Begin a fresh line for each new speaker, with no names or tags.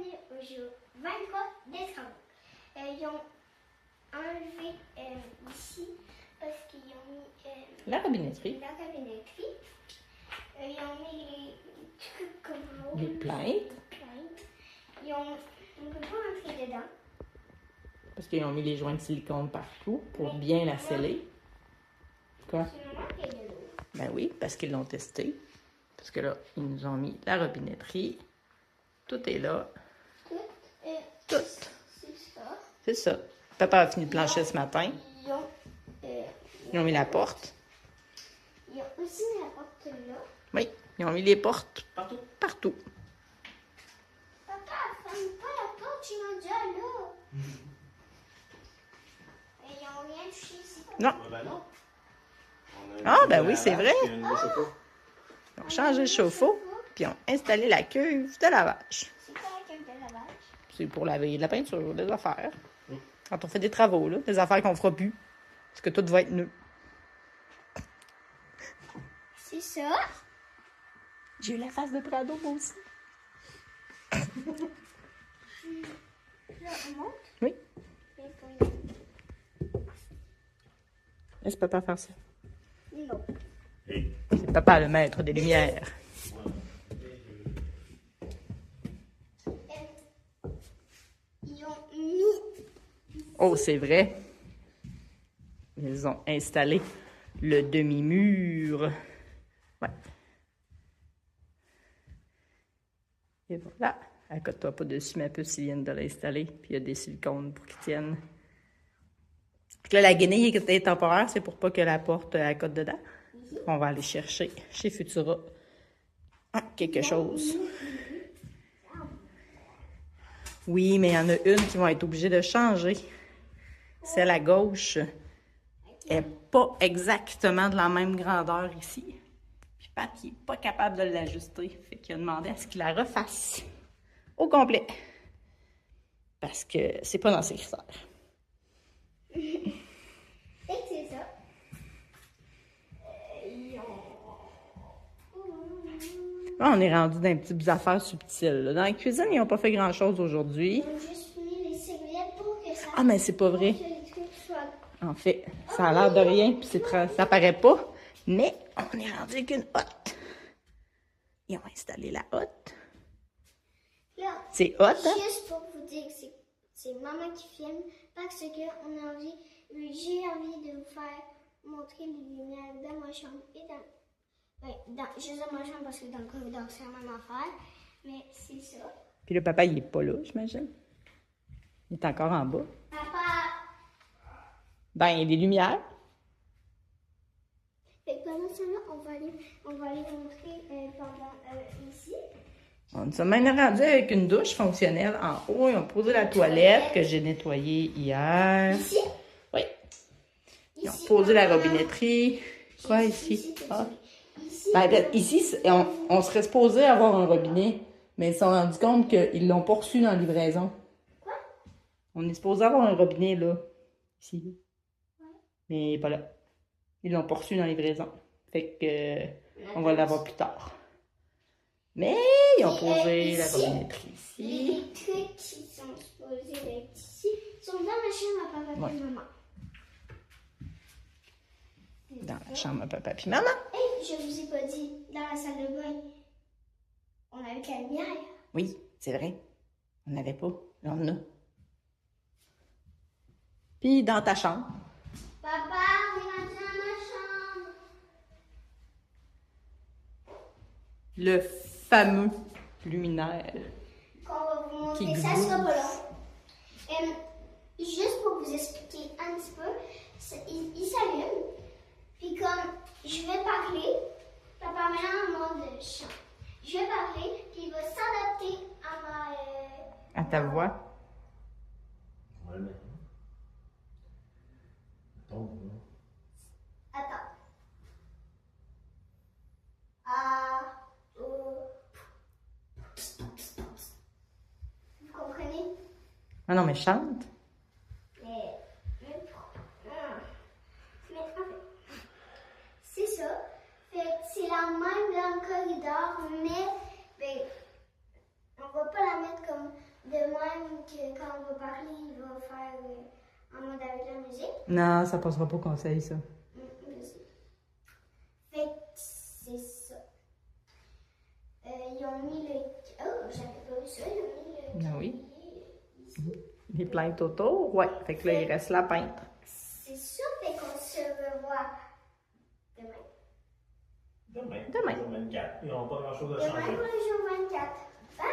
année au jour 23 des travaux. Ils ont enlevé ici parce qu'ils ont mis
La robinetterie.
la cabinetterie. Ils ont mis les trucs comme ça.
Les plaintes.
On ne peut pas entrer dedans.
Parce qu'ils ont mis les joints de silicone partout pour bien la sceller. Quoi?
C'est maman qui est de l'eau.
Ben oui, parce qu'ils l'ont testé. Parce que là, ils nous ont mis la robinetterie. Tout est là.
Tout.
Tout.
C'est ça.
C'est ça. Papa a fini de plancher ce matin. Ils ont mis la porte.
Ils ont aussi mis la porte là.
Oui, ils ont mis les portes partout. Partout.
Papa, ferme pas la porte, tu m'as déjà là. Et ils n'ont rien touché ici.
Non.
Ben non.
Ah, ben oui, c'est vrai.
Ils
Ils ont changé le chauffe-eau, puis ils ont installé la cuve de lavage.
C'est quoi la cuve de lavage?
C'est pour laver de la peinture, des affaires. Quand on fait des travaux, là, des affaires qu'on fera plus. Parce que tout va être nu.
C'est ça.
J'ai eu la face de Prado, moi aussi.
Là, on monte.
Oui.
Et puis,
Laisse papa faire ça.
non.
C'est papa le maître des lumières.
Ils ont mis.
Oh, c'est vrai. Ils ont installé le demi-mur. Ouais. Et voilà. Accote-toi pas dessus, mais un peu s'ils viennent de l'installer. Puis il y a des silicones pour qu'ils tiennent. Donc là, la guenille est temporaire, c'est pour pas que la porte accote dedans. On va aller chercher chez Futura quelque chose. Oui, mais il y en a une qui va être obligée de changer. Celle à gauche est pas exactement de la même grandeur ici. Puis Pat, il n'est pas capable de l'ajuster. Fait qu'il a demandé à ce qu'il la refasse au complet. Parce que c'est pas dans ses critères.
Et c'est ça.
Là, on est rendu dans des petites affaires subtiles. Là. Dans la cuisine, ils n'ont pas fait grand-chose aujourd'hui.
Ils ont juste mis les serviettes pour que ça.
Ah, mais c'est pas vrai.
Pour que les trucs soient.
En fait, ça a l'air de rien, puis ça paraît pas. Mais on est rendu avec une hotte. Ils ont installé la hotte.
Là,
C'est hot, hein?
juste pour vous dire que c'est maman qui filme, parce que j'ai envie de vous faire montrer les lumières dans ma chambre et juste dans ma chambre parce que dans le corridor c'est la même affaire, mais c'est ça.
Puis le papa, il est pas là, j'imagine. Il est encore en bas.
Papa!
Ben, il y a des lumières.
Fait que pendant ce temps-là, on va aller montrer ici.
On s'est même rendu avec une douche fonctionnelle en haut. Ils ont posé la toilette que j'ai nettoyée hier.
Ici?
Oui. Ils ont
Ici,
posé la
maman.
robinetterie. Quoi, ici?
Ici.
Ah.
Ici.
Ben, ici, on serait supposé avoir un robinet, mais ils se sont rendus compte qu'ils l'ont pas reçu dans la livraison.
Quoi?
On est supposé avoir un robinet, là. Ici.
Ouais.
Mais pas là. Ils l'ont pas reçu dans la livraison. Fait que on va l'avoir plus tard. Mais ils ont posé la
ici,
robinetterie ici.
Les trucs qui sont supposés être ici sont dans la chambre à papa et maman.
Dans la chambre à papa puis maman.
Et je vous ai pas dit, dans la salle de bain, on avait la lumière.
Oui, c'est vrai. On n'avait pas. Là, on a. Puis dans ta chambre.
Papa, on est rentré dans ma chambre.
Le fameux luminaire.
Qu'on va vous montrer,
Qui
ça sera
bouge.
pas long. Juste pour vous expliquer un petit peu, il s'allume. Puis comme je vais parler, papa maintenant en mode chant. Je vais parler, puis il va s'adapter à ma...
À ta voix.
Ouais, mais. Attends,
Attends. Ah, vous comprenez?
Ah non, mais chante.
Mais en fait, c'est ça. Fait que c'est la même dans le corridor, mais ben, on va pas la mettre comme que quand on va parler, il va faire en mode avec la musique.
Non, ça passera pas au conseil, ça.
Je sais. Fait que c'est ça. Ils ont mis le. Oh, j'avais pas vu ça. Ils ont mis le.
Ah oui.
Ici.
Les plantes autour, ouais. Fait que là, il reste la peintre.
C'est ça, fait qu'on se revoit demain.
Demain.
Demain.
Jour 24. Ils n'ont pas grand-chose à
Demain
changer.
pour le jour 24. Bye!